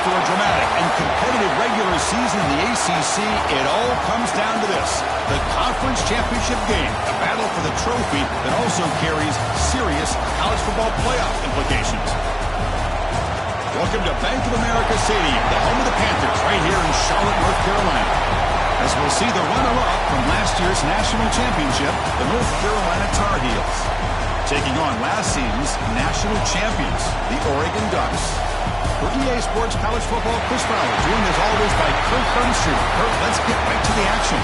After a dramatic and competitive regular season in the ACC, it all comes down to this: the conference championship game, a battle for the trophy that also carries serious college football playoff implications. Welcome to Bank of America Stadium, the home of the Panthers, right here in Charlotte, North Carolina. As we'll see the runner-up from last year's national championship, the North Carolina Tar Heels, taking on last season's national champions, the Oregon Ducks. For EA Sports College Football, Chris Fowler, joined as always by Kurt Burnstreet. Kurt, let's get right to the action.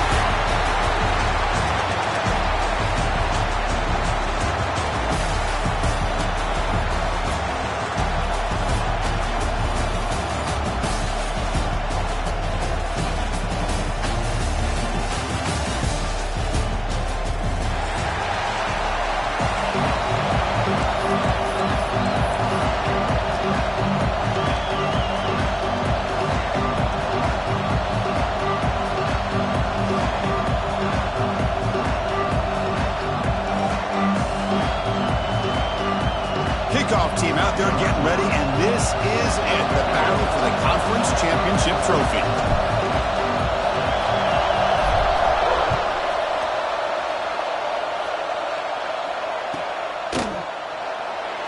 Kickoff team out there getting ready, and this is it, the battle for the conference championship trophy.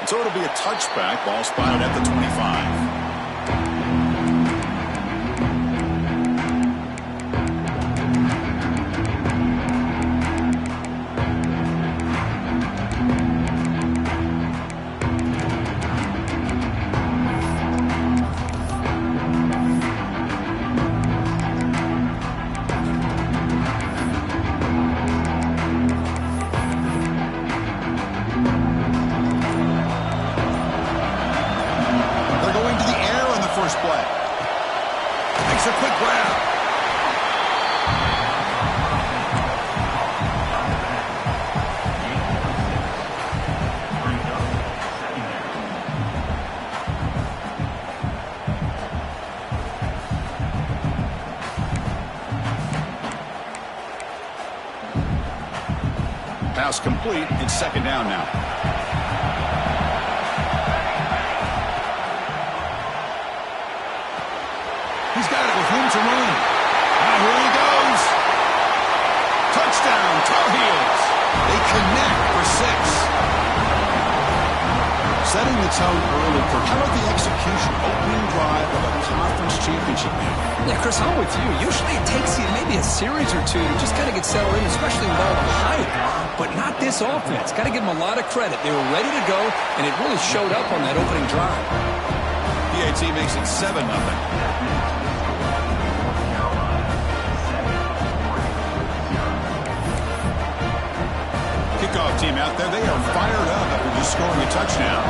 So it'll be a touchback, ball spotted at the 25. Makes a quick grab. Pass complete. It's second down now. He's got it with room to run. Now here he goes. Touchdown, Tar Heels. They connect for 6. Setting the tone early. How about the execution? Opening drive of a conference championship game. Yeah, Chris, I'm with you. Usually it takes you maybe a series or two to just kind of get settled in, especially with all the hype. But not this offense. Got to give them a lot of credit. They were ready to go, and it really showed up on that opening drive. PAT makes it 7-0. Kickoff team out there, they are fired up after just scoring a touchdown.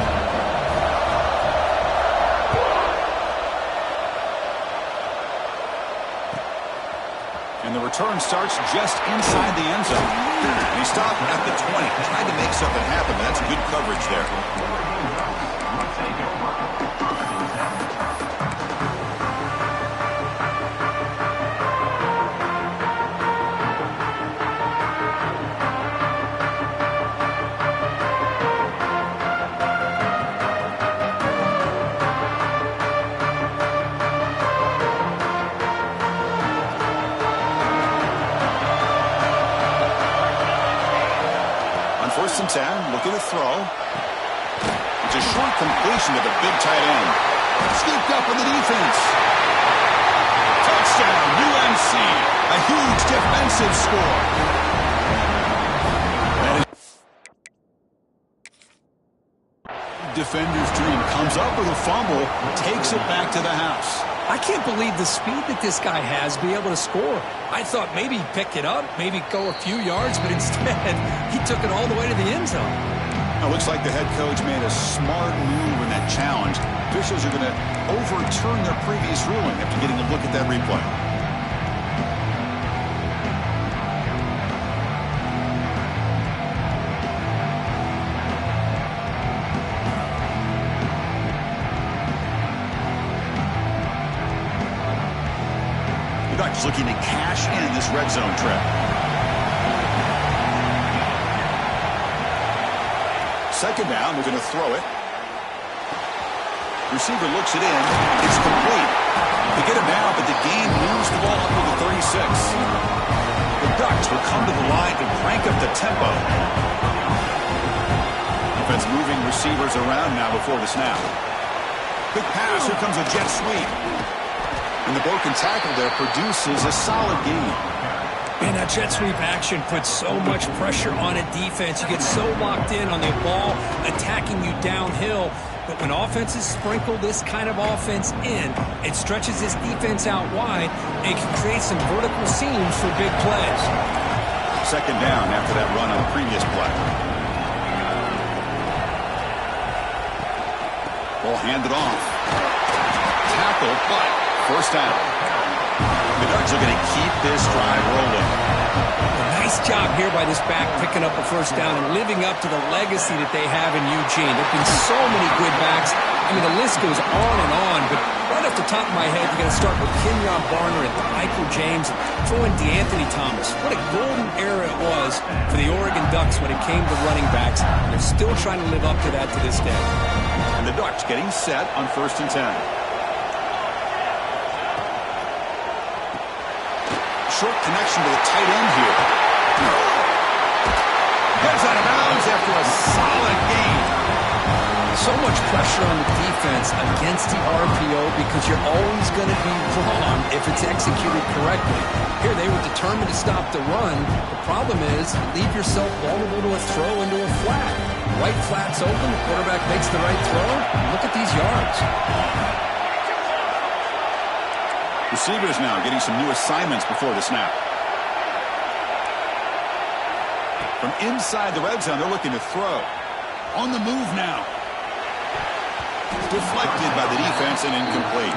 And the return starts just inside the end zone. He stopped at the 20, tried to make something happen, but that's good coverage there. First and 10, look at the throw. It's a short completion to the big tight end. Scooped up in the defense. Touchdown, UNC. A huge defensive score. Defender's dream comes up with a fumble, takes it back to the house. I can't believe the speed that this guy has to be able to score. I thought maybe he'd pick it up, maybe go a few yards, but instead he took it all the way to the end zone. Now, looks like the head coach made a smart move in that challenge. Officials are going to overturn their previous ruling after getting a look at that replay. The Ducks looking to cash in this red zone trip. Second down, they're going to throw it. Receiver looks it in. It's complete. but the game moves the ball up to the 36. The Ducks will come to the line and crank up the tempo. Offense moving receivers around now before the snap. Quick pass. Here comes a jet sweep. And the broken tackle there produces a solid gain. And that jet sweep action puts so much pressure on a defense. You get so locked in on the ball attacking you downhill. But when offenses sprinkle this kind of offense in, it stretches this defense out wide and can create some vertical seams for big plays. Second down after that run on the previous play. Ball handed off. Tackle, but first down. The Ducks are going to keep this drive rolling. Nice job here by this back picking up a first down and living up to the legacy that they have in Eugene. There have been so many good backs. I mean, the list goes on and on, but right off the top of my head, you got to start with Kenyon Barner and Michael James, throw in DeAnthony Thomas. What a golden era it was for the Oregon Ducks when it came to running backs. They're still trying to live up to that to this day. And the Ducks getting set on 1st and 10. Short connection to the tight end here. Gets out of bounds after a solid gain. So much pressure on the defense against the RPO because you're always going to be wrong if it's executed correctly. Here they were determined to stop the run. The problem is leave yourself vulnerable to a throw into a flat. Right flat's open, the quarterback makes the right throw. Look at these yards. Receivers now getting some new assignments before the snap. From inside the red zone, they're looking to throw. On the move now. Deflected by the defense and incomplete.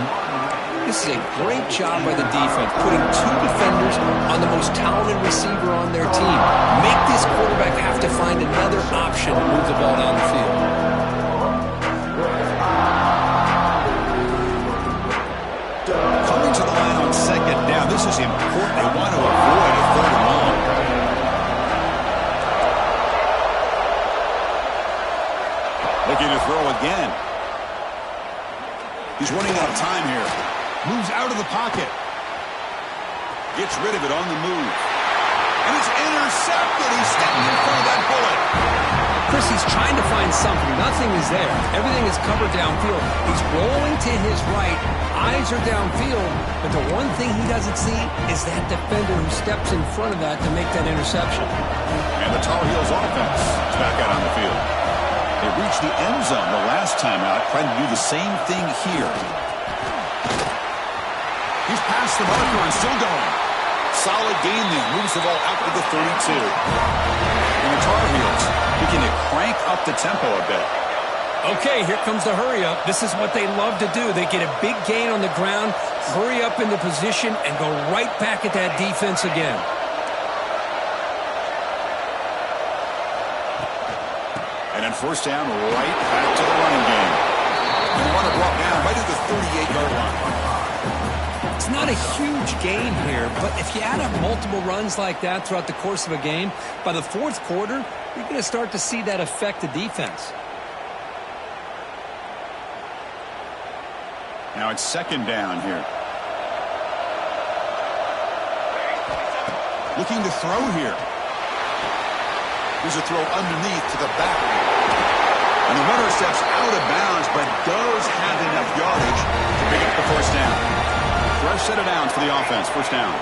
This is a great job by the defense, putting two defenders on the most talented receiver on their team. Make this quarterback have to find another option to move the ball down the field. Coming to the line on second down. This is important. They want to avoid a third and long. Looking to throw again. He's running out of time here. Moves out of the pocket. Gets rid of it on the move. And it's intercepted. He's standing in front of that bullet. Chris, he's trying to find something. Nothing is there. Everything is covered downfield. He's rolling to his right. Eyes are downfield. But the one thing he doesn't see is that defender who steps in front of that to make that interception. And the Tar Heels offense is back out on the field. They reached the end zone the last time out, trying to do the same thing here. He's past the marker and still going. Solid gain there. Moves the ball out to the 32. And the Tar Heels looking to crank up the tempo a bit. Okay, here comes the hurry up. This is what they love to do. They get a big gain on the ground, hurry up into position, and go right back at that defense again. And then first down, right back to the running game. And the runner brought down right at the 38-yard line. It's not a huge gain here, but if you add up multiple runs like that throughout the course of a game, by the fourth quarter, you're going to start to see that affect the defense. Now it's second down here. Looking to throw here. Here's a throw underneath to the back. And the runner steps out of bounds, but does have enough yardage to pick up the first down. Fresh set of downs for the offense. First down.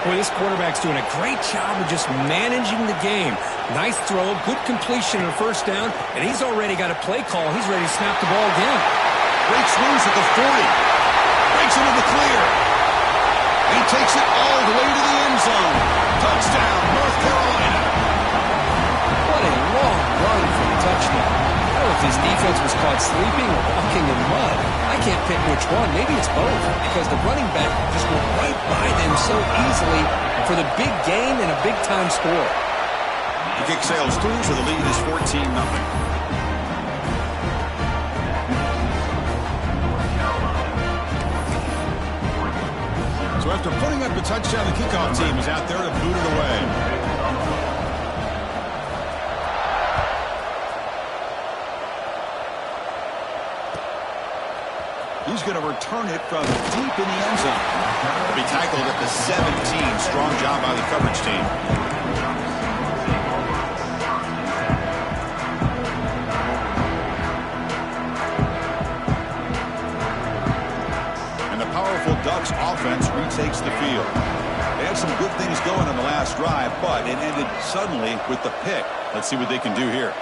Boy, this quarterback's doing a great job of just managing the game. Nice throw, good completion on first down, and he's already got a play call. He's ready to snap the ball again. Breaks loose at the 40. Breaks into the clear. And he takes it all the way to the end zone. Touchdown, North Carolina. What a long run for the touchdown. I don't know if his defense was caught sleeping or walking in mud. I can't pick which one. Maybe it's both, because the running back just went right by them so easily for the big gain and a big-time score. The kick sails through, so the lead is 14-0. So after putting up the touchdown, the kickoff team is out there to boot it away. He's going to return it from deep in the end zone. He'll be tackled at the 17. Strong job by the coverage team. And the powerful Ducks offense retakes the field. They had some good things going on the last drive, but it ended suddenly with the pick. Let's see what they can do here.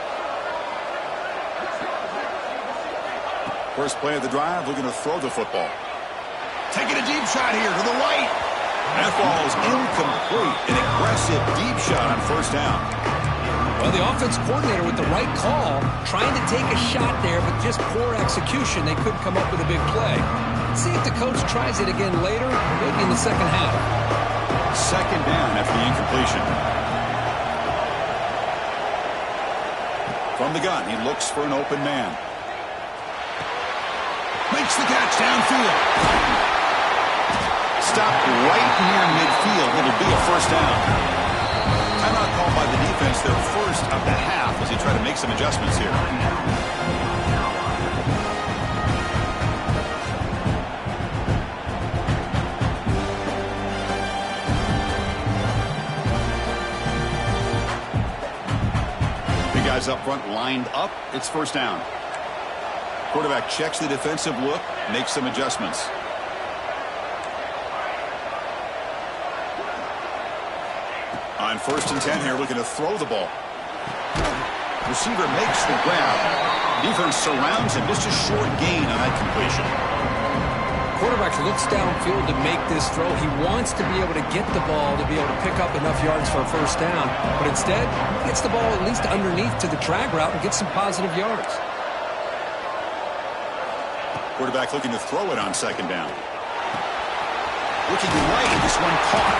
First play of the drive, looking to throw the football. Taking a deep shot here to the right. That ball is incomplete. An aggressive deep shot on first down. Well, the offense coordinator with the right call, trying to take a shot there, but just poor execution. They couldn't come up with a big play. Let's see if the coach tries it again later, maybe in the second half. Second down after the incompletion. From the gun, he looks for an open man. Makes the catch downfield. Stopped right near midfield. It'll be a first down. Timeout called by the defense, their first of the half, as they try to make some adjustments here. The guys up front lined up. It's first down. Quarterback checks the defensive look, makes some adjustments. On 1st and 10 here, looking to throw the ball. Receiver makes the grab. Defense surrounds him. Just a short gain on that completion. Quarterback looks downfield to make this throw. He wants to be able to get the ball to be able to pick up enough yards for a first down. But instead, he gets the ball at least underneath to the drag route and gets some positive yards. Quarterback looking to throw it on second down. Looking right, this one caught.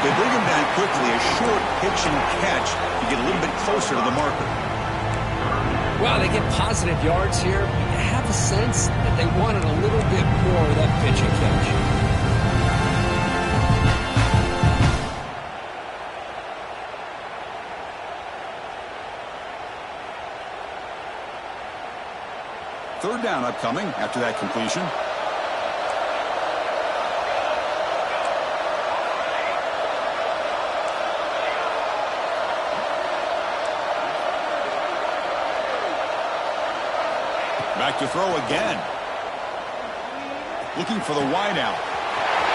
They bring him down quickly. A short pitch and catch to get a little bit closer to the marker. Wow, they get positive yards here. You have a sense that they wanted a little bit more of that pitch and catch. Third down upcoming after that completion. Back to throw again. Looking for the wideout.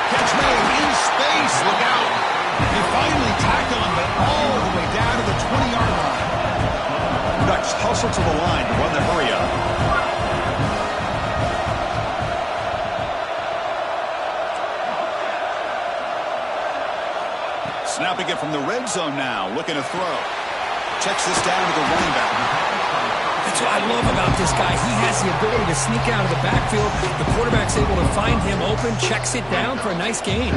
Catch made in space. Look out. They finally tackle him, but all the way down to the 20-yard line. Ducks hustle to the line to run the hurry up. Snapping it from the red zone now, looking to throw. Checks this down to the running back. That's what I love about this guy. He has the ability to sneak out of the backfield. The quarterback's able to find him open, checks it down for a nice gain.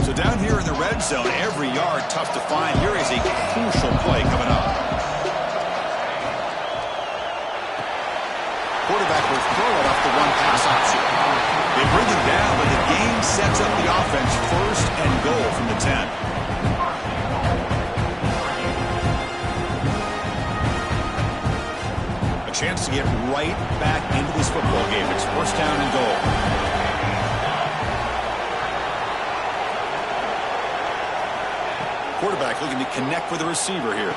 So down here in the red zone, every yard tough to find. Here is a crucial play coming up. Quarterback will throw it off the one-pass option. They bring him down, but the game sets up the offense first and goal from the 10. A chance to get right back into this football game. It's first down and goal. Quarterback looking to connect with the receiver here.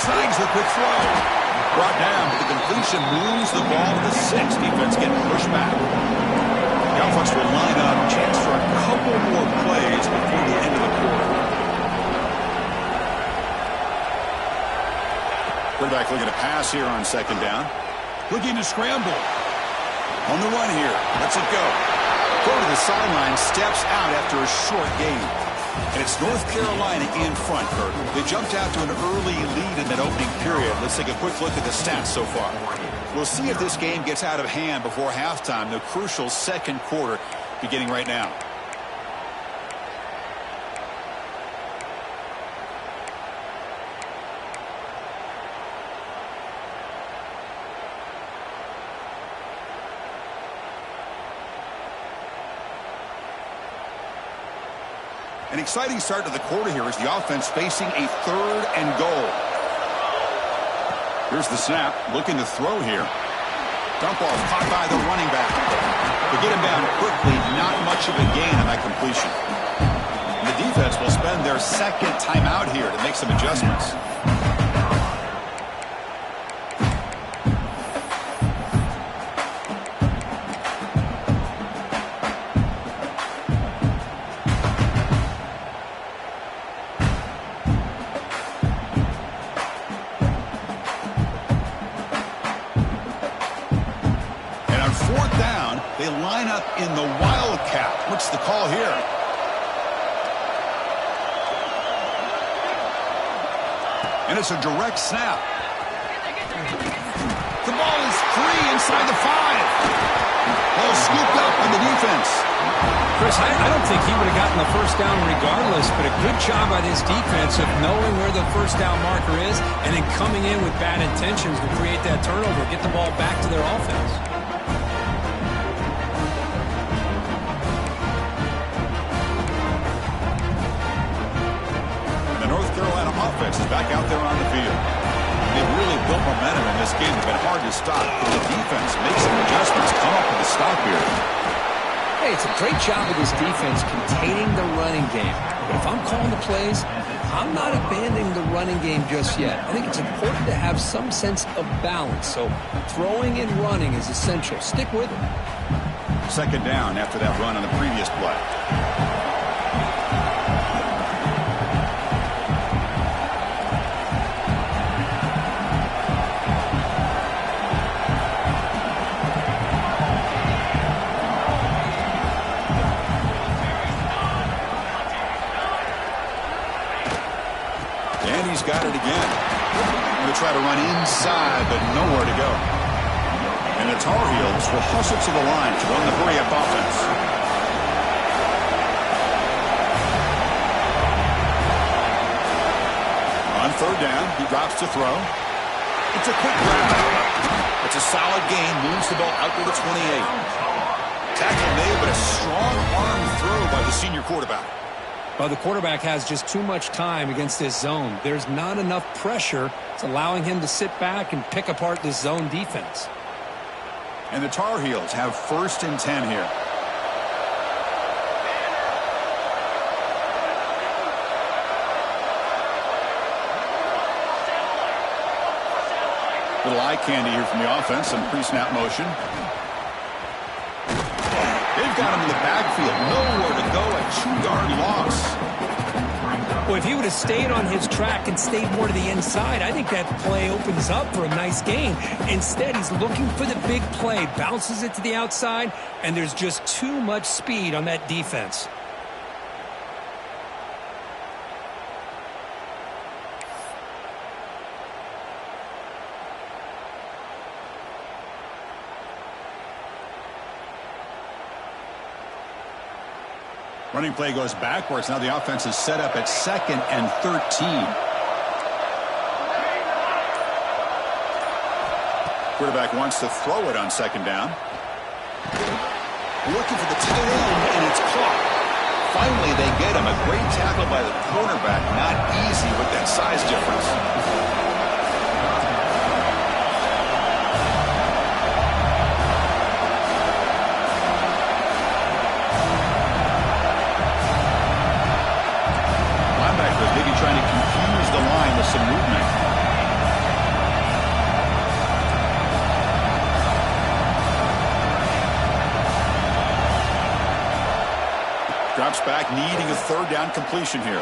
Snags the quick throw. Brought down, but the completion moves the ball to the 6. Defense getting pushed back. The offense will line up. Chance for a couple more plays before the end of the quarter. Quarterback looking to pass here on second down. Looking to scramble. On the run here. Lets it go. Go to the sideline. Steps out after a short gain. And it's North Carolina in front, Kurt. They jumped out to an early lead in that opening period. Let's take a quick look at the stats so far. We'll see if this game gets out of hand before halftime. The crucial second quarter beginning right now. An exciting start to the quarter here as the offense facing a 3rd and goal. Here's the snap, looking to throw here. Dump off, caught by the running back. To get him down quickly, not much of a gain on that completion. And the defense will spend their 2nd timeout here to make some adjustments. In the Wildcat. What's the call here? And it's a direct snap. The ball is free inside the 5. Ball scooped up on the defense. Chris, I don't think he would have gotten the first down regardless, but a good job by this defense of knowing where the first down marker is and then coming in with bad intentions to create that turnover, get the ball back to their offense. Offense is back out there on the field. They've really built momentum in this game. It's been hard to stop. But the defense makes some adjustments, come up with a stop here. Hey, it's a great job of this defense containing the running game. But if I'm calling the plays, I'm not abandoning the running game just yet. I think it's important to have some sense of balance. So throwing and running is essential. Stick with it. 2nd down after that run on the previous play. Got it again. Going to try to run inside, but nowhere to go. And the Tar Heels will hustle to the line to run the hurry-up offense. On 3rd down, he drops to throw. It's a quick grab. It's a solid gain. Moves the ball out to the 28. Tackle made, but a strong arm throw by the senior quarterback. Well, the quarterback has just too much time against this zone. There's not enough pressure. It's allowing him to sit back and pick apart this zone defense. And the Tar Heels have 1st and 10 here. Little eye candy here from the offense. Some pre-snap motion. They've got him in the backfield. Nowhere to go. A 2-yard loss. Well, if he would have stayed on his track and stayed more to the inside, I think that play opens up for a nice gain. Instead, he's looking for the big play. Bounces it to the outside, and there's just too much speed on that defense. Running play goes backwards. Now the offense is set up at 2nd and 13. Quarterback wants to throw it on 2nd down. Looking for the tight end, and it's caught. Finally, they get him. A great tackle by the cornerback. Not easy with that size difference. Trying to confuse the line with some movement. Drops back, needing a 3rd down completion here.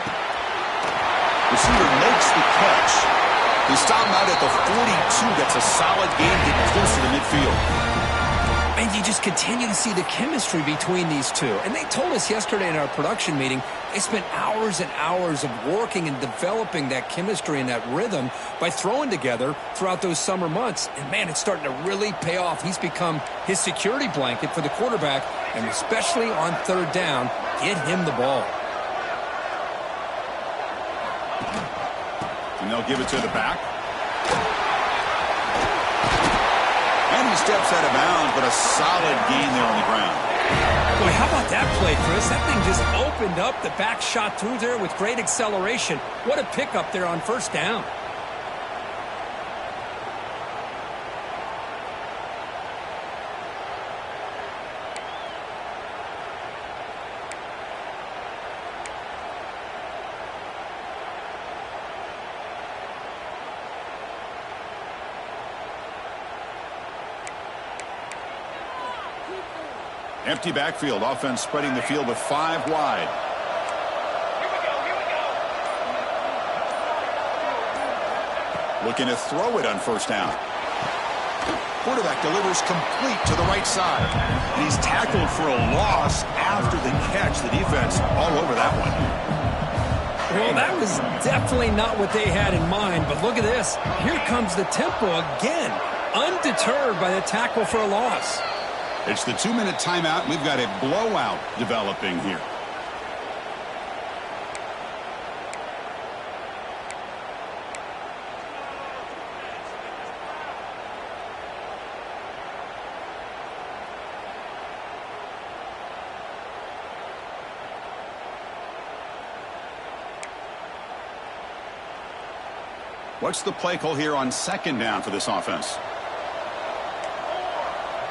Receiver makes the catch. They stop him out at the 42. That's a solid game, getting close to the midfield. And you just continue to see the chemistry between these two. And they told us yesterday in our production meeting, they spent hours and hours of working and developing that chemistry and that rhythm by throwing together throughout those summer months. And, man, it's starting to really pay off. He's become his security blanket for the quarterback, and especially on 3rd down, get him the ball. And they'll give it to the back. And he steps out of bounds, but a solid gain there on the ground. Boy, how about that play, Chris? That thing just opened up. The back shot through there with great acceleration. What a pickup there on first down. Empty backfield. Offense spreading the field with 5 wide. Looking to throw it on first down. Quarterback delivers complete to the right side. And he's tackled for a loss after the catch. The defense all over that one. Well, that was definitely not what they had in mind. But look at this. Here comes the tempo again. Undeterred by the tackle for a loss. It's the 2-minute timeout. We've got a blowout developing here. What's the play call here on second down for this offense?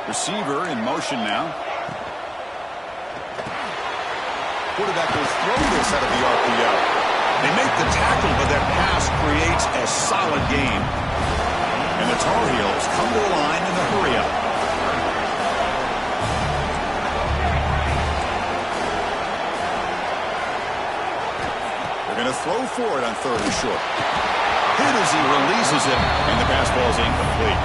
Receiver in motion now. Quarterback will throw this out of the RPO. They make the tackle, but that pass creates a solid gain. And the Tar Heels come to the line in the hurry-up. They're going to throw for it on third and short. Hit as he releases it, and the pass ball is incomplete.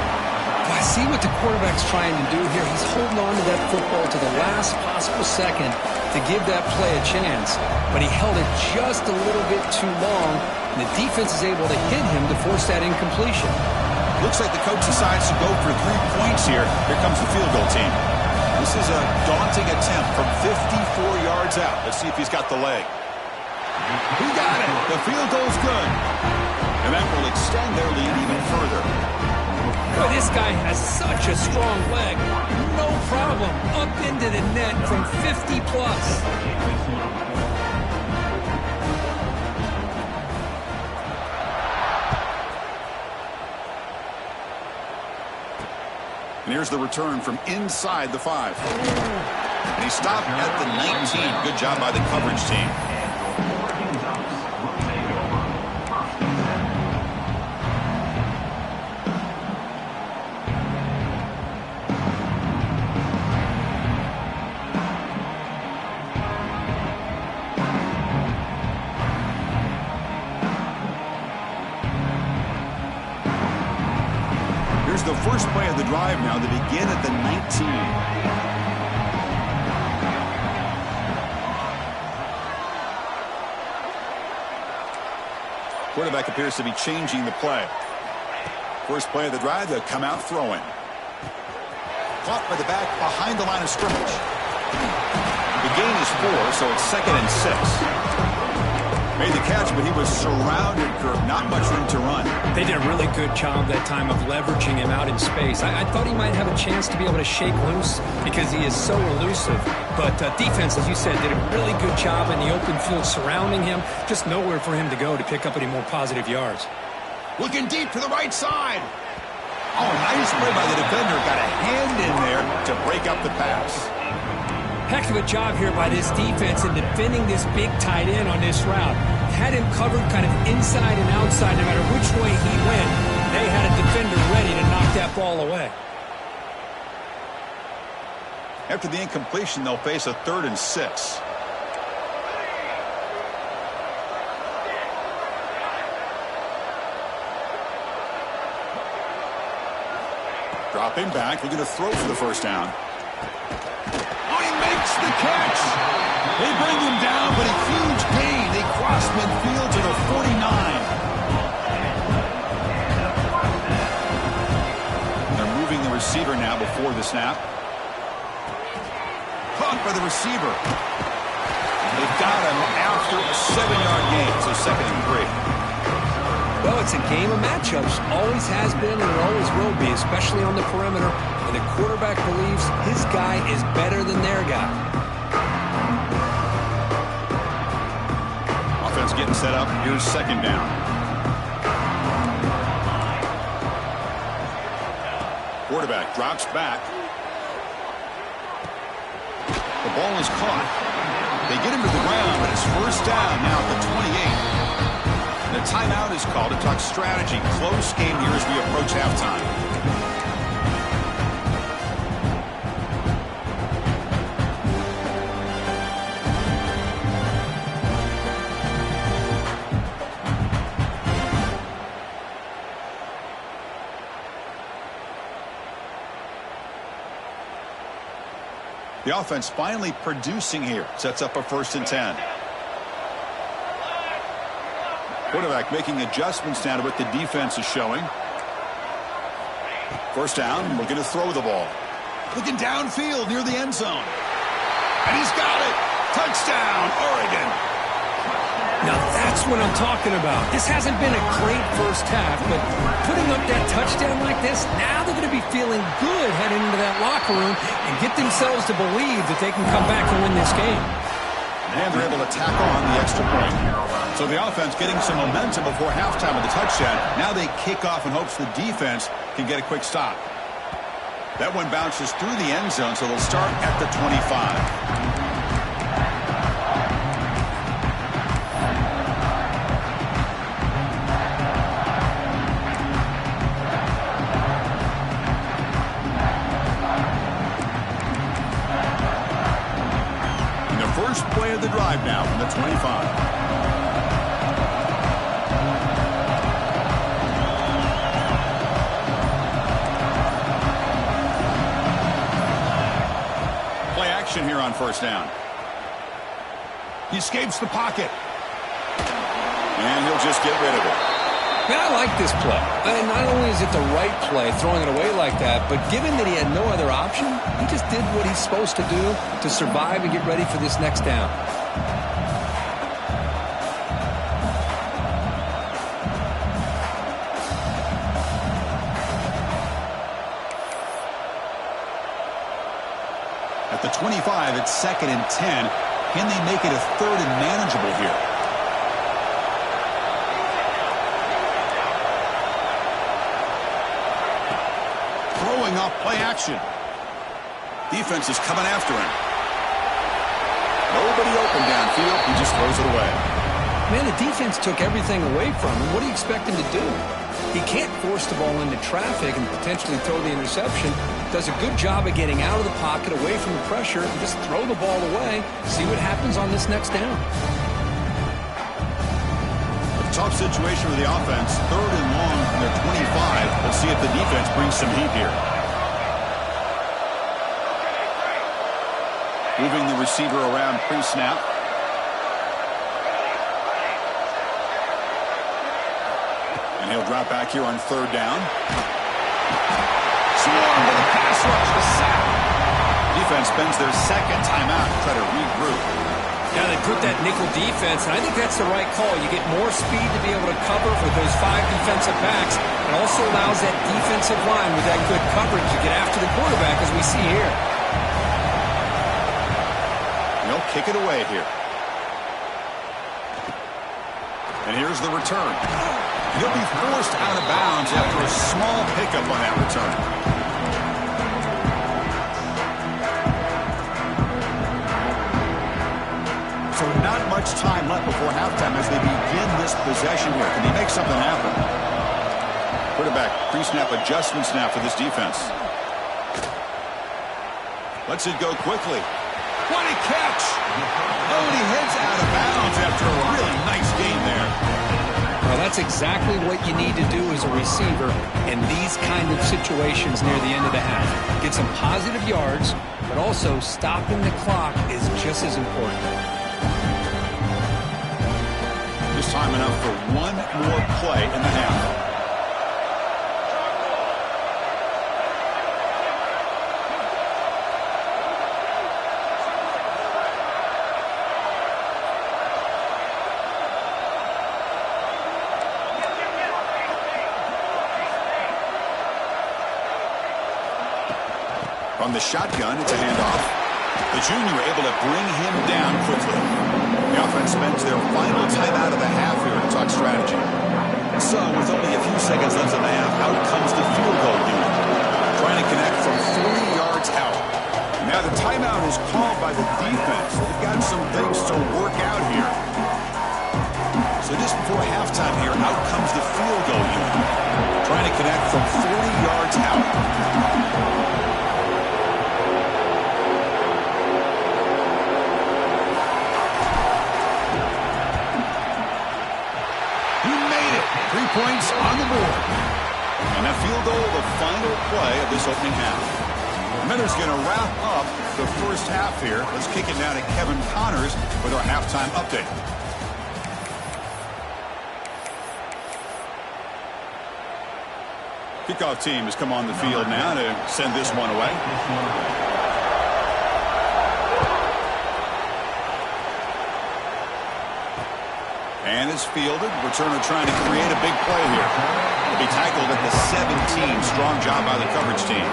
I see what the quarterback's trying to do here. He's holding on to that football to the last possible second to give that play a chance. But he held it just a little bit too long, and the defense is able to hit him to force that incompletion. Looks like the coach decides to go for 3 points here. Here comes the field goal team. This is a daunting attempt from 54 yards out. Let's see if he's got the leg. He got it. The field goal's good. And that will extend their lead even further. Boy, this guy has such a strong leg. No problem. Up into the net from 50 plus. And here's the return from inside the 5. And he stopped at the 19. Good job by the coverage team. The first play of the drive now to begin at the 19. Quarterback appears to be changing the play. First play of the drive, they'll come out throwing. Caught by the back behind the line of scrimmage. The gain is 4, so it's 2nd and 6. Made the catch, but he was surrounded, Kirk. Not much room to run. They did a really good job that time of leveraging him out in space. I thought he might have a chance to be able to shake loose because he is so elusive. But defense, as you said, did a really good job in the open field surrounding him. Just nowhere for him to go to pick up any more positive yards. Looking deep to the right side. Oh, nice play by the defender. Got a hand in there to break up the pass. Heck of a job here by this defense in defending this big tight end on this route. Had him covered kind of inside and outside no matter which way he went. They had a defender ready to knock that ball away. After the incompletion, they'll face a 3rd and 6. Dropping back, they're going to throw for the first down. Makes the catch. They bring him down, but a huge gain. They cross midfield to the 49. They're moving the receiver now before the snap. Caught by the receiver. They've got him after a 7-yard gain, so 2nd and 3. Well, it's a game of matchups. Always has been and it always will be, especially on the perimeter. And the quarterback believes his guy is better than their guy. Offense getting set up. Here's second down. Quarterback drops back. The ball is caught. They get him to the ground, but it's first down now at the 28. The timeout is called to talk strategy. Close game here as we approach halftime. The offense finally producing here. Sets up a 1st and 10. Quarterback making adjustments now to what the defense is showing. First down, looking to throw the ball. Looking downfield near the end zone. And he's got it. Touchdown, Oregon. Now that's what I'm talking about. This hasn't been a great first half, but putting up that touchdown like this, now they're going to be feeling good heading into that locker room and get themselves to believe that they can come back and win this game. And they're able to tack on the extra point. So the offense getting some momentum before halftime with the touchdown. Now they kick off in hopes the defense can get a quick stop. That one bounces through the end zone, so they'll start at the 25. First play of the drive now from the 25. Play action here on first down. He escapes the pocket. And he'll just get rid of it. Man, I like this play. And not only is it the right play, throwing it away like that, but given that he had no other option, he just did what he's supposed to do to survive and get ready for this next down. At the 25, it's 2nd and 10. Can they make it a 3rd and manageable here? Off play action. Defense is coming after him. Nobody open downfield. He just throws it away. Man, the defense took everything away from him. What do you expect him to do? He can't force the ball into traffic and potentially throw the interception. Does a good job of getting out of the pocket, away from the pressure, and just throw the ball away. See what happens on this next down. A tough situation with the offense. 3rd and long from their 25. We'll see if the defense brings some heat here. Moving the receiver around pre-snap. And he'll drop back here on 3rd down. Swarm with a pass rush, the sack. Defense spends their 2nd timeout to try to regroup. Yeah, they put that nickel defense, and I think that's the right call. You get more speed to be able to cover for those 5 defensive backs. It also allows that defensive line with that good coverage to get after the quarterback, as we see here. They'll kick it away here. And here's the return. He'll be forced out of bounds after a small pickup on that return. So not much time left before halftime as they begin this possession here. Can they make something happen? Quarterback pre-snap adjustments now for this defense. Lets it go quickly. What a catch! Oh, and he heads out of bounds after a really nice game there. Well, that's exactly what you need to do as a receiver in these kind of situations near the end of the half. Get some positive yards, but also stopping the clock is just as important. Just time enough for one more play in the half. From the shotgun, it's a handoff. The junior able to bring him down quickly. The offense spends their final timeout of the half here to talk strategy. So, with only a few seconds left in the half, out comes the field goal unit. Trying to connect from 40 yards out. Now the timeout is called by the defense. They've got some things to work out here. So just before halftime here, out comes the field goal unit. Trying to connect from 40 yards out. He made it. 3 points on the board. And that field goal, the final play of this opening half. Miller's going to wrap up the first half here. Let's kick it down to Kevin Connors with our halftime update. Kickoff team has come on the field now to send this one away. And it's fielded. Returner trying to create a big play here. He'll be tackled at the 17. Strong job by the coverage team.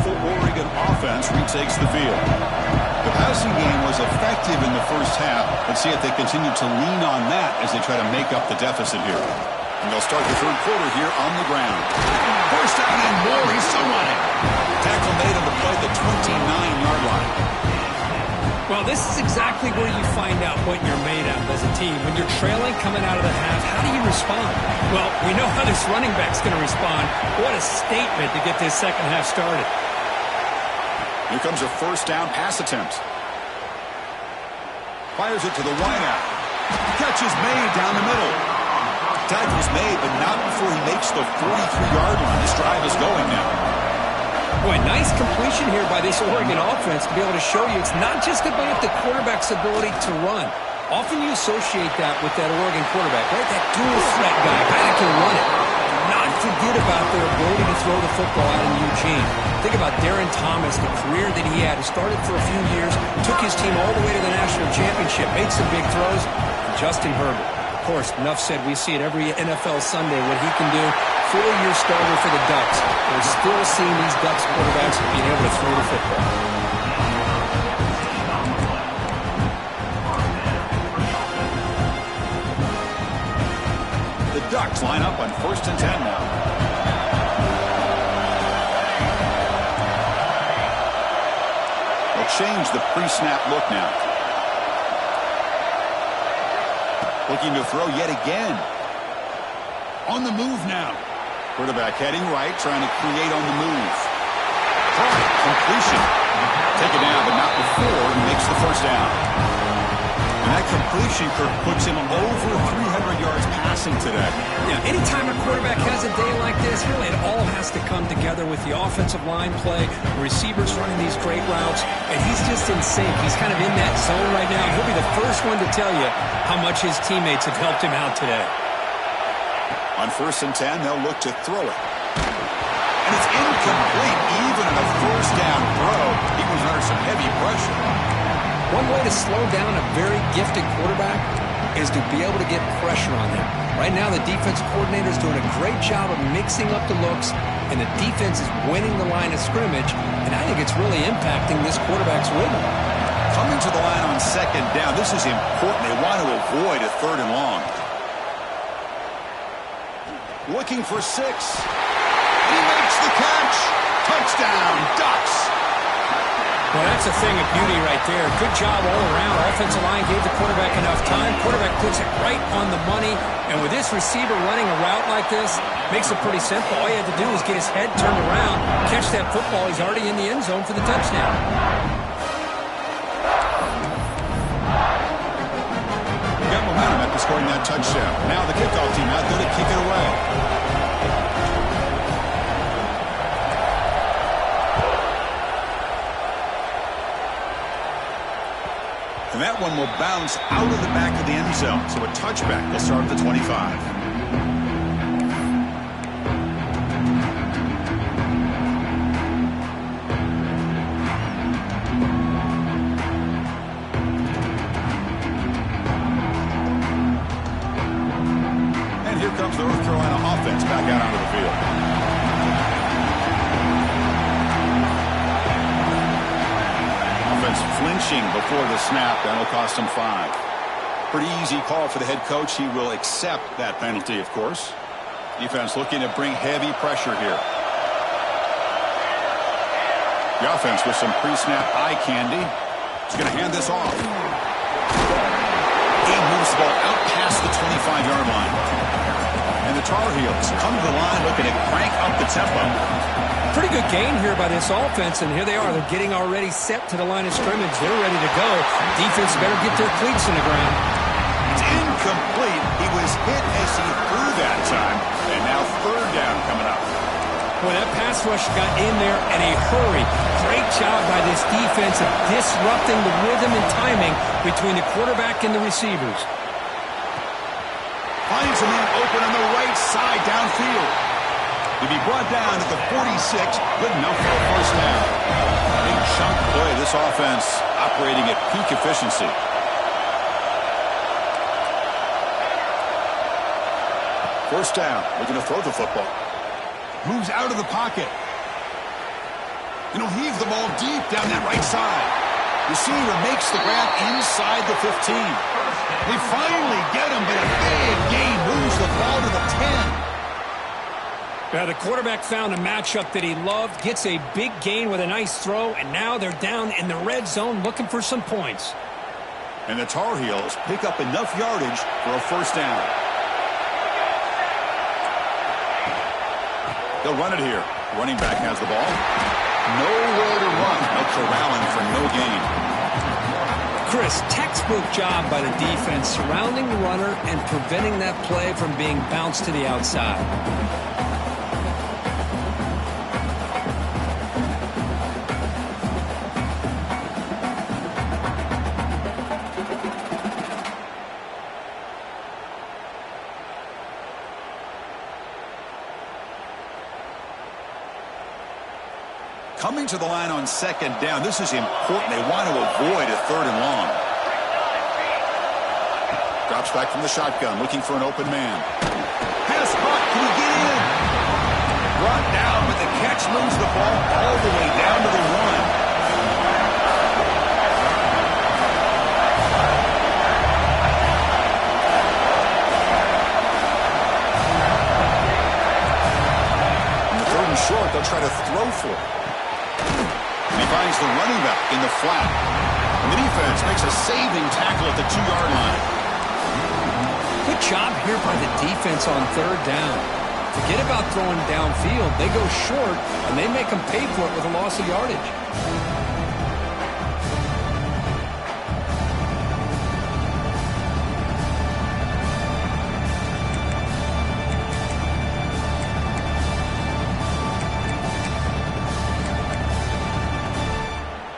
Oregon offense retakes the field. The passing game was effective in the first half. Let's see if they continue to lean on that as they try to make up the deficit here. And they'll start the third quarter here on the ground. First down and more. He's still running. Tackle made on the play at the 29-yard line. Well, this is exactly where you find out what you're made of as a team. When you're trailing coming out of the half, how do you respond? Well, we know how this running back's going to respond. What a statement to get this second half started. Here comes a first down pass attempt. Fires it to the wideout. Catch is made down the middle. Tackle's made, but not before he makes the 43-yard line. This drive is going now. Boy, nice completion here by this Oregon offense to be able to show you it's not just about the quarterback's ability to run. Often you associate that with that Oregon quarterback, right? That dual threat guy that can run it. Not forget about their ability to throw the football out in Eugene. Think about Darren Thomas, the career that he had. He started for a few years, took his team all the way to the national championship, made some big throws. And Justin Herbert. Of course, enough said, we see it every NFL Sunday what he can do. 4-year starter for the Ducks. We're still seeing these Ducks quarterbacks being able to throw the football. The Ducks line up on 1st and 10 now. They'll change the pre-snap look now. Looking to throw yet again. On the move now. Quarterback heading right, trying to create on the move. Completion. Take it down, but not before he makes the first down. And that completion, Kirk, puts him over 300 yards passing today. Yeah, anytime a quarterback has a day like this, really it all has to come together with the offensive line play, the receivers running these great routes, and he's just in sync. He's kind of in that zone right now. He'll be the first one to tell you how much his teammates have helped him out today. On 1st and 10, they'll look to throw it. And it's incomplete. Even in a first down throw, he was under some heavy pressure. One way to slow down a very gifted quarterback is to be able to get pressure on him. Right now, the defense coordinator is doing a great job of mixing up the looks, and the defense is winning the line of scrimmage, and I think it's really impacting this quarterback's rhythm. Coming to the line on 2nd down, this is important. They want to avoid a 3rd and long. Looking for 6. He makes the catch. Touchdown, Ducks. Well, that's a thing of beauty right there. Good job all around. Offensive line gave the quarterback enough time. Quarterback puts it right on the money. And with this receiver running a route like this, makes it pretty simple. All you had to do was get his head turned around, catch that football. He's already in the end zone for the touchdown. Got momentum after scoring that touchdown. Now the kickoff team out there to kick it away. And that one will bounce out of the back of the end zone. So a touchback. They'll start at the 25. comes the North Carolina offense back out onto the field. Offense flinching before the snap. That'll cost him 5. Pretty easy call for the head coach. He will accept that penalty, of course. Defense looking to bring heavy pressure here. The offense with some pre-snap eye candy. He's going to hand this off. He moves the ball out past the 25-yard line. And the Tar Heels come to the line looking to crank up the tempo. Pretty good gain here by this offense, and here they are. They're getting already set to the line of scrimmage. They're ready to go. Defense better get their cleats in the ground. It's incomplete. He was hit as he threw that time. And now third down coming up. Boy, that pass rush got in there in a hurry. Great job by this defense of disrupting the rhythm and timing between the quarterback and the receivers. Finds a man open on the right side downfield. To be brought down at the 46, good enough for a first down. Big chunk play. This offense operating at peak efficiency. First down, looking to throw the football. Moves out of the pocket. And he'll heave the ball deep down that right side. Receiver makes the grab inside the 15. They finally get him, but a big gain moves the ball to the 10. Yeah, the quarterback found a matchup that he loved, gets a big gain with a nice throw, and now they're down in the red zone looking for some points. And the Tar Heels pick up enough yardage for a first down. They'll run it here. Running back has the ball. Nowhere to run. No corralling for no gain. Chris, textbook job by the defense surrounding the runner and preventing that play from being bounced to the outside. Coming to the line on second down. This is important. They want to avoid a third and long. Drops back from the shotgun, looking for an open man. Pass caught. Can he get in? Brought down, but the catch moves the ball all the way down to the 1. Short, they'll try to throw for it. And he finds the running back in the flat. And the defense makes a saving tackle at the 2-yard line. Good job here by the defense on third down. Forget about throwing downfield. They go short, and they make them pay for it with a loss of yardage.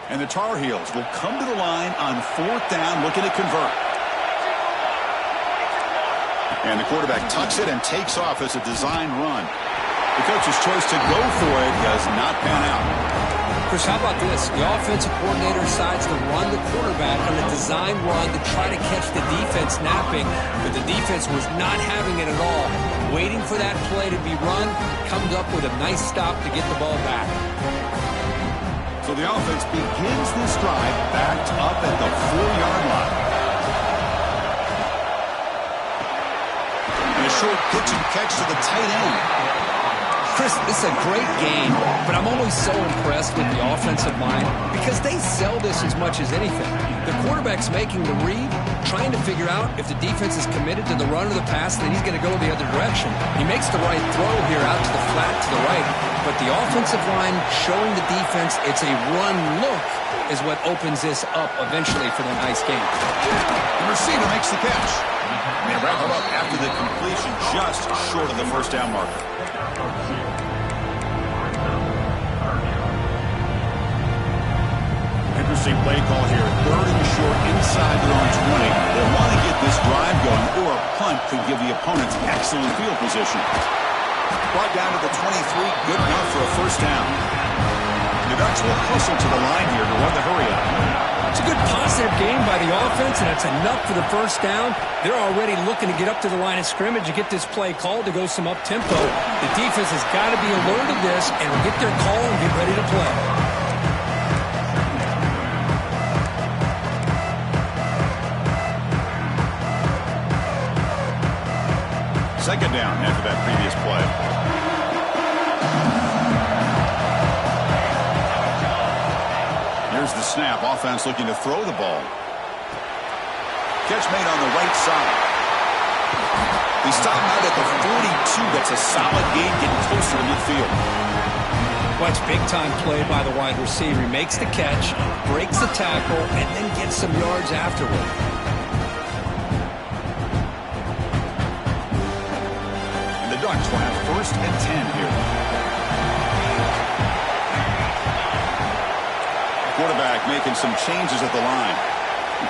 And the Tar Heels will come to the line on fourth down, looking to convert. And the quarterback tucks it and takes off as a design run. The coach's choice to go for it does not pan out. Chris, how about this? The offensive coordinator decides to run the quarterback on a design run to try to catch the defense napping, but the defense was not having it at all. Waiting for that play to be run, comes up with a nice stop to get the ball back. So the offense begins this drive backed up at the 4-yard line. And a short pitch and catch to the tight end. Chris, this is a great game, but I'm always so impressed with the offensive line because they sell this as much as anything. The quarterback's making the read, trying to figure out if the defense is committed to the run or the pass, then he's going to go the other direction. He makes the right throw here out to the flat to the right, but the offensive line showing the defense it's a run look is what opens this up eventually for the nice game. The receiver makes the catch. And they wrap it up after the completion just short of the first down marker. Interesting play call here. Third and short inside their own 20. They want to get this drive going, or a punt could give the opponents excellent field position. Brought down to the 23, good enough for a first down. The Ducks will hustle to the line here to run the hurry up. It's a good positive game by the offense, and it's enough for the first down. They're already looking to get up to the line of scrimmage and get this play called to go some up-tempo. The defense has got to be alert of this and get their call and get ready to play. Second down after that previous play. Here's the snap. Offense looking to throw the ball. Catch made on the right side. He stopped out at the 42. That's a solid gain, getting closer to midfield. Well, it's big-time play by the wide receiver. He makes the catch, breaks the tackle, and then gets some yards afterward. And the Ducks will have 1st and 10 here. Quarterback making some changes at the line.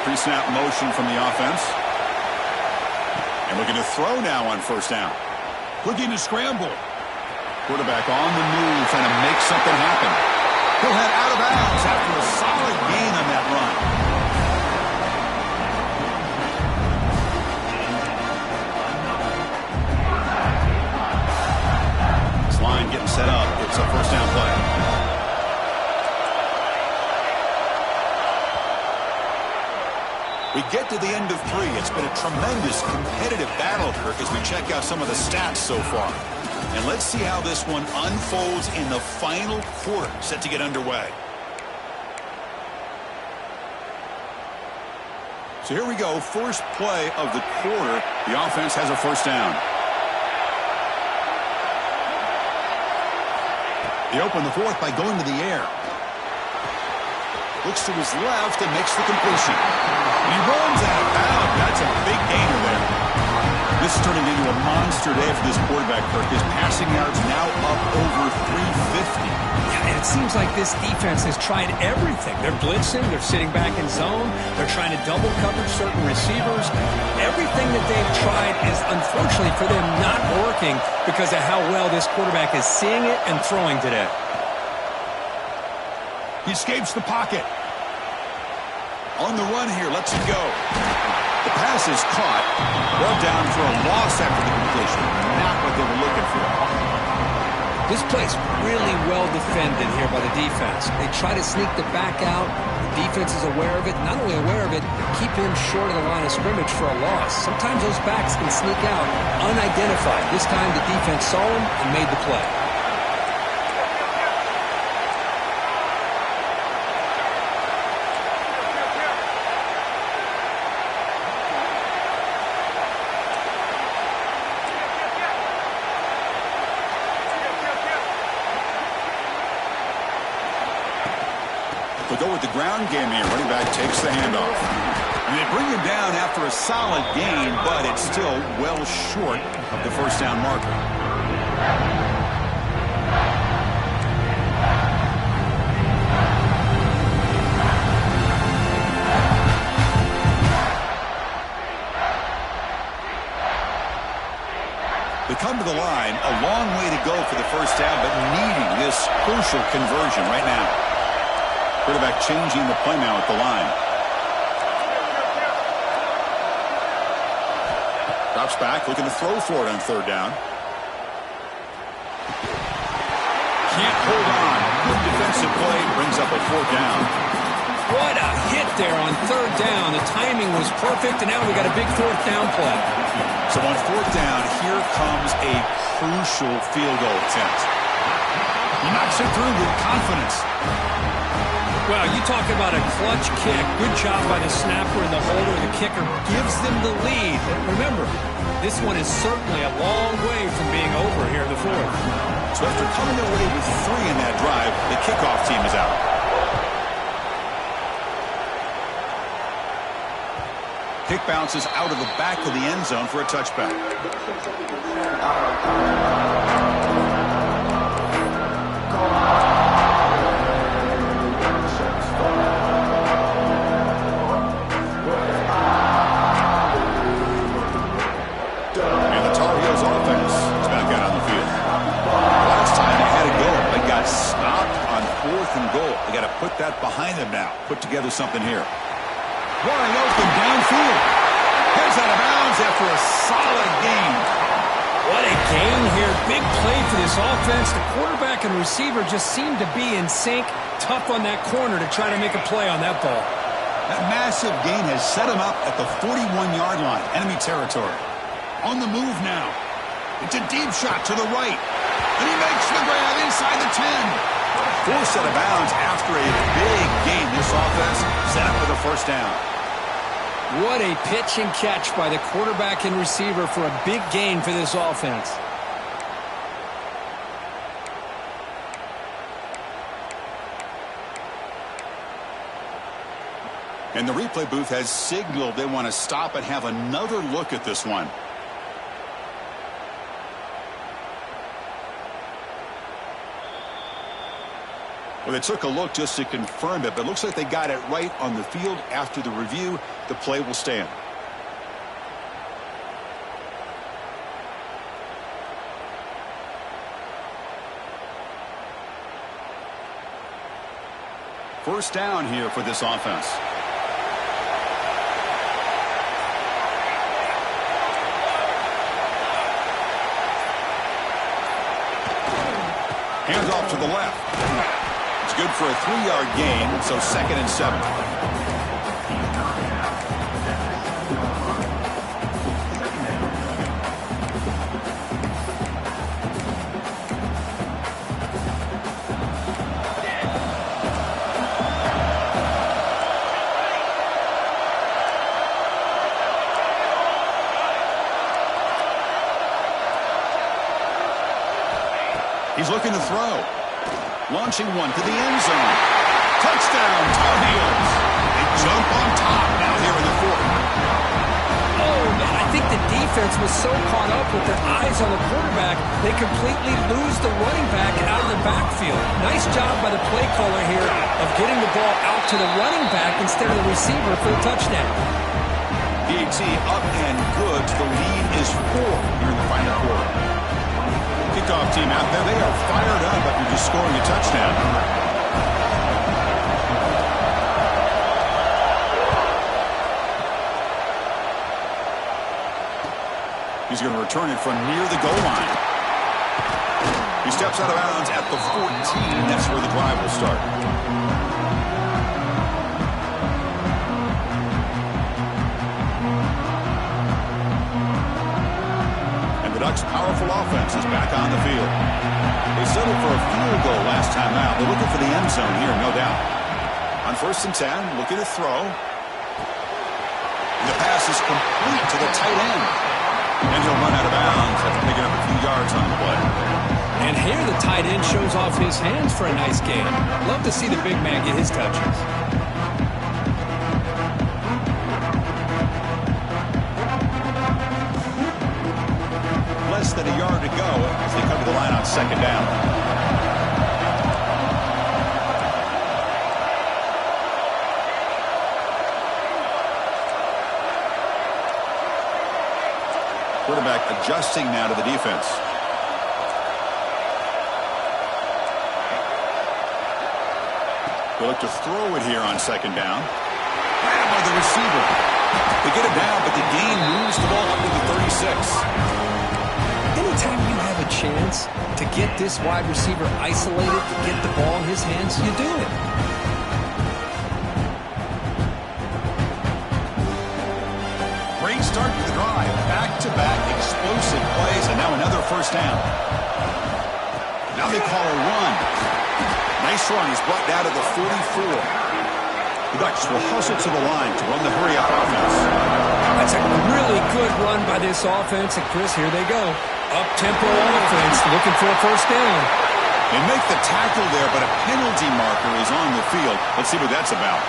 Pre-snap motion from the offense. And looking to throw now on 1st down. Looking to scramble. Quarterback on the move, trying to make something happen. He'll head out of bounds after a solid gain on that run. This line getting set up. It's a 1st down play. We get to the end of 3. It's been a tremendous competitive battle, Kirk, as we check out some of the stats so far. And let's see how this one unfolds in the final quarter, set to get underway. So here we go, first play of the quarter. The offense has a 1st down. They open the 4th by going to the air. Looks to his left and makes the completion. And he runs out of bounds. That's a big gainer there. This is turning into a monster day for this quarterback, Kirk. His passing yards now up over 350. Yeah, and it seems like this defense has tried everything. They're blitzing. They're sitting back in zone. They're trying to double cover certain receivers. Everything that they've tried is, unfortunately for them, not working because of how well this quarterback is seeing it and throwing today. He escapes the pocket. On the run here, lets it go. The pass is caught. Brought down for a loss after the completion. Not what they were looking for. This play's really well defended here by the defense. They try to sneak the back out. The defense is aware of it. Not only aware of it, keep him short of the line of scrimmage for a loss. Sometimes those backs can sneak out unidentified. This time the defense saw him and made the play. They'll go with the ground game here. Running back takes the handoff. And they bring him down after a solid gain, but it's still well short of the 1st down marker. They come to the line, a long way to go for the 1st down, but needing this crucial conversion right now. Quarterback changing the play now at the line. Drops back, looking to throw for it on 3rd down. Can't hold on. Good defensive play, brings up a 4th down. What a hit there on 3rd down. The timing was perfect, and now we got a big 4th down play. So on 4th down, here comes a crucial field goal attempt. He knocks it through with confidence. Well, you talk about a clutch kick. Good job by the snapper and the holder. The kicker gives them the lead. But remember, this one is certainly a long way from being over here in the 4th. So after coming away with 3 in that drive, the kickoff team is out. Kick bounces out of the back of the end zone for a touchback. They got a put that behind them now. Put together something here. Wide open downfield. Heads out of bounds after a solid gain. What a gain here. Big play for this offense. The quarterback and receiver just seemed to be in sync. Tough on that corner to try to make a play on that ball. That massive gain has set him up at the 41-yard line. Enemy territory. On the move now. It's a deep shot to the right. And he makes the grab inside the 10. Forced out of bounds after a big gain. This offense set up for the first down. What a pitch and catch by the quarterback and receiver for a big gain for this offense. And the replay booth has signaled they want to stop and have another look at this one. Well, they took a look just to confirm it, but it looks like they got it right on the field. After the review, the play will stand. First down here for this offense. Hands off to the left. It's good for a 3-yard gain, so 2nd and 7. He's looking to throw. Launching one to the end zone. Touchdown, Tar Heels. They jump on top now here in the 4th. Oh, man, I think the defense was so caught up with their eyes on the quarterback, they completely lose the running back out of the backfield. Nice job by the play caller here of getting the ball out to the running back instead of the receiver for the touchdown. PAT up and good. The lead is 4 here in the final quarter. Kickoff team out there. They are fired up after just scoring a touchdown. He's going to return it from near the goal line. He steps out of bounds at the 14. That's where the drive will start. The Ducks' powerful offense is back on the field. They settled for a field goal last time out. They're looking for the end zone here, no doubt. On 1st and 10, looking to throw. And the pass is complete to the tight end. And he'll run out of bounds after picking up a few yards on the play. And here the tight end shows off his hands for a nice gain. Love to see the big man get his touches. Less than a yard to go as they come to the line on 2nd down. Quarterback adjusting now to the defense. They look to throw it here on 2nd down. Grabbed by the receiver. They get it down, but the gain moves the ball up to the 36. Anytime you have a chance to get this wide receiver isolated, to get the ball in his hands, you do it. Great start to the drive. Back-to-back explosive plays, and now another first down. Now they call a run. Nice run. He's brought down to the 44. The Ducks will hustle to the line to run the hurry-up offense. That's a really good run by this offense. And, Chris, here they go. Up-tempo offense looking for a first down. They make the tackle there, but a penalty marker is on the field. Let's see what that's about.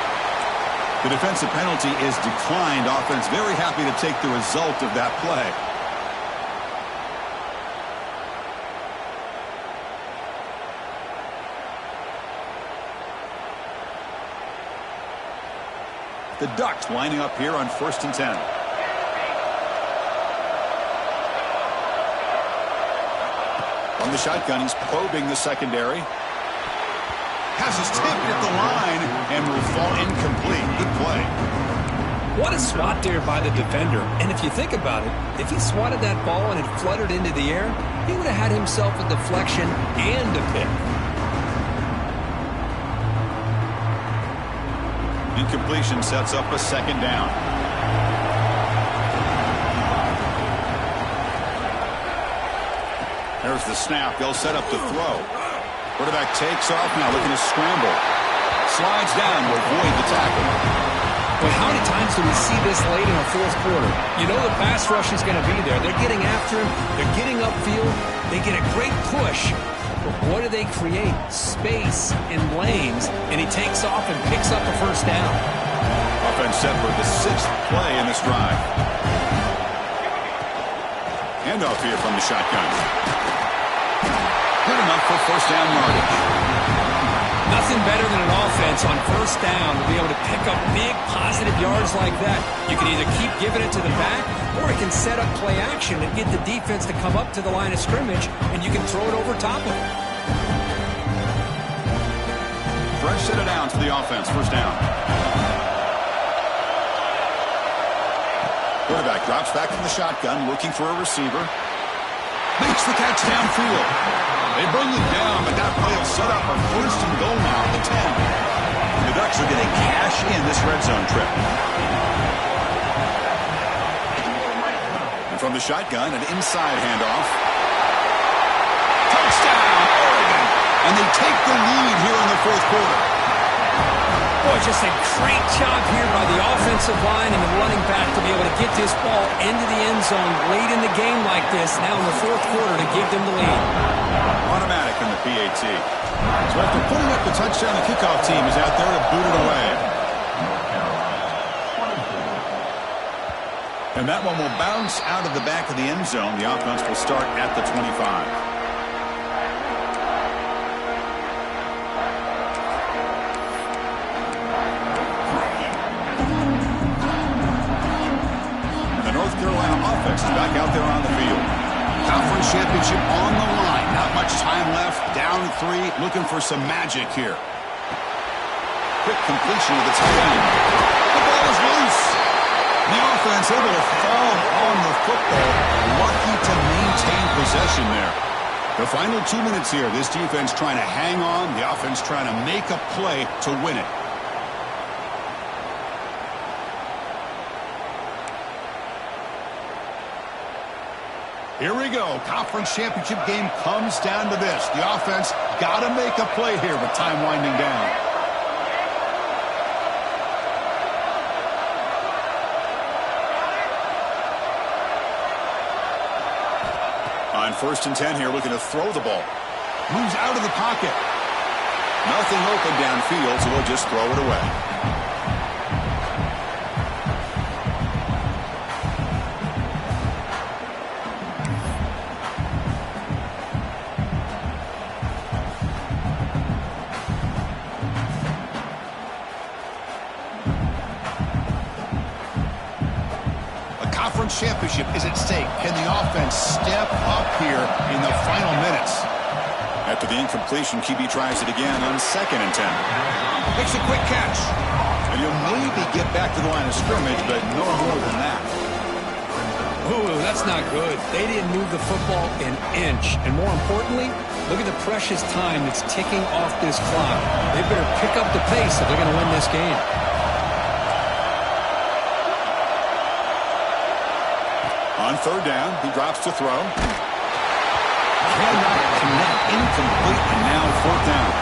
The defensive penalty is declined. Offense very happy to take the result of that play. The Ducks lining up here on 1st and 10. From the shotgun, he's probing the secondary. Passes tipped at the line and will fall incomplete. Good play. What a swat there by the defender. And if you think about it, if he swatted that ball and it fluttered into the air, he would have had himself a deflection and a pick. Incompletion sets up a second down. There's the snap. They'll set up to throw. Quarterback takes off now, looking to scramble. Slides down to avoid the tackle. But how many times do we see this late in the fourth quarter? You know the pass rush is going to be there. They're getting after him. They're getting upfield. They get a great push. But what do they create? Space and lanes. And he takes off and picks up the first down. Offense set for the 6th play in this drive. Handoff here from the shotgun. Good enough for first down yardage. Nothing better than an offense on first down to be able to pick up big positive yards like that. You can either keep giving it to the back, or it can set up play action and get the defense to come up to the line of scrimmage, and you can throw it over top of it. Fresh set of downs for the offense. First down. Quarterback drops back from the shotgun, looking for a receiver. Makes the catch downfield. They bring it down, but that play will set up a first and goal now at the 10. The Ducks are going to cash in this red zone trip. And from the shotgun, an inside handoff. Touchdown, Oregon! And they take the lead here in the fourth quarter. Boy, just a great job here by the offensive line and the running back to be able to get this ball into the end zone late in the game like this, now in the fourth quarter, to give them the lead. Automatic in the PAT. So after putting up the touchdown, the kickoff team is out there to boot it away. And that one will bounce out of the back of the end zone. The offense will start at the 25. Offense is back out there on the field. Conference championship on the line. Not much time left. Down 3. Looking for some magic here. Quick completion of the tight end. The ball is loose. The offense able to fall on the football. Lucky to maintain possession there. The final 2 minutes here. This defense trying to hang on. The offense trying to make a play to win it. Here we go. Conference championship game comes down to this. The offense got to make a play here with time winding down. On 1st and 10 here, looking to throw the ball. Moves out of the pocket. Nothing open downfield, so we'll just throw it away. Championship is at stake. Can the offense step up here in the final minutes? After the incompletion, QB tries it again on 2nd and 10. Makes a quick catch. And you'll maybe get back to the line of scrimmage, but no more than that. Ooh, that's not good. They didn't move the football an inch. And more importantly, look at the precious time that's ticking off this clock. They better pick up the pace if they're going to win this game. On 3rd down, he drops to throw. Cannot connect, incomplete, and now 4th down.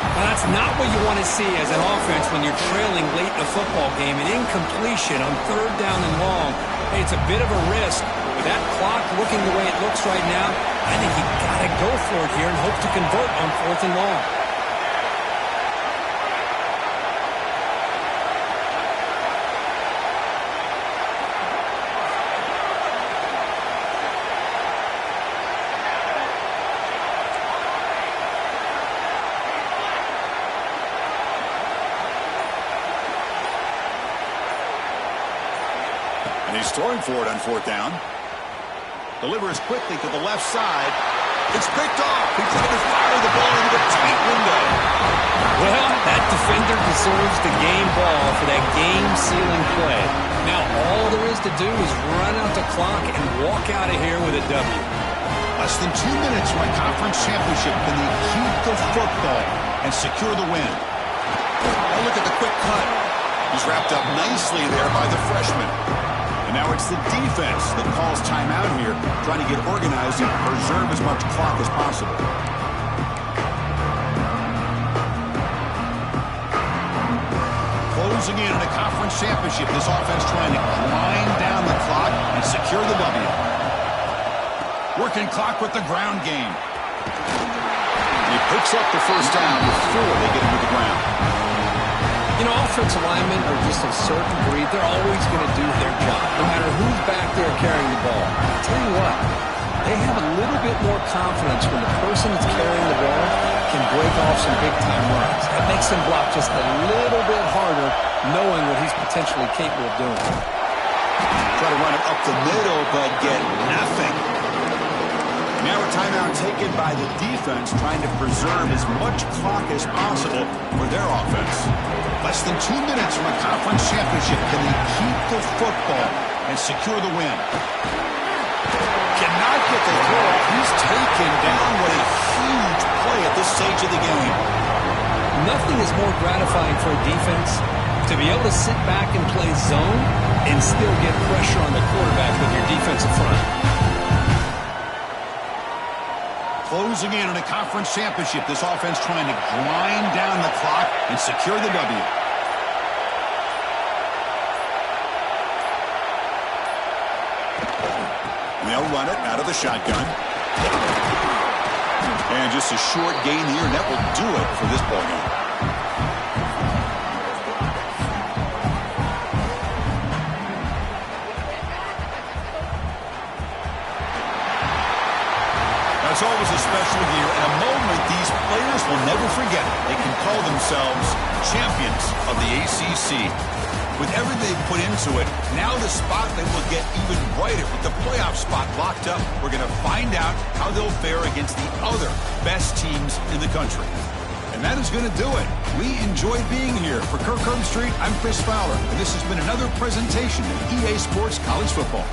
Well, that's not what you want to see as an offense when you're trailing late in a football game. An incompletion on 3rd down and long. Hey, it's a bit of a risk. With that clock looking the way it looks right now, I think you got to go for it here and hope to convert on 4th and long. And he's throwing for it on 4th down. Delivers quickly to the left side. It's picked off. He tried to fire the ball into the tight window. Well, that defender deserves the game ball for that game-sealing play. Now all there is to do is run out the clock and walk out of here with a W. Less than 2 minutes from a conference championship. Can they keep the football and secure the win? Oh, look at the quick cut. He's wrapped up nicely there by the freshman. And now it's the defense that calls timeout here, trying to get organized and preserve as much clock as possible. Closing in on a conference championship, this offense trying to grind down the clock and secure the W. Working clock with the ground game. He picks up the first down before they get him to the ground. You know, offensive linemen are just a certain breed. They're always going to do their job, no matter who's back there carrying the ball. I'll tell you what, they have a little bit more confidence when the person that's carrying the ball can break off some big-time runs. That makes them block just a little bit harder, knowing what he's potentially capable of doing. Try to run it up the middle, but get nothing. Now a timeout taken by the defense, trying to preserve as much clock as possible for their offense. Less than 2 minutes from a conference championship. Can they keep the football and secure the win? Cannot get the throw. He's taken down. What a huge play at this stage of the game. Nothing is more gratifying for a defense to be able to sit back and play zone and still get pressure on the quarterback with your defensive front. Closing in on a conference championship, this offense trying to grind down the clock and secure the W. They'll run it out of the shotgun. And just a short gain here, and that will do it for this ballgame. It's always a special year and a moment these players will never forget. They can call themselves champions of the ACC. With everything they put into it, now the spotlight will get even brighter. With the playoff spot locked up, we're going to find out how they'll fare against the other best teams in the country. And that is going to do it. We enjoyed being here. For Kirk Herbstreit, I'm Chris Fowler, and this has been another presentation of EA Sports College Football.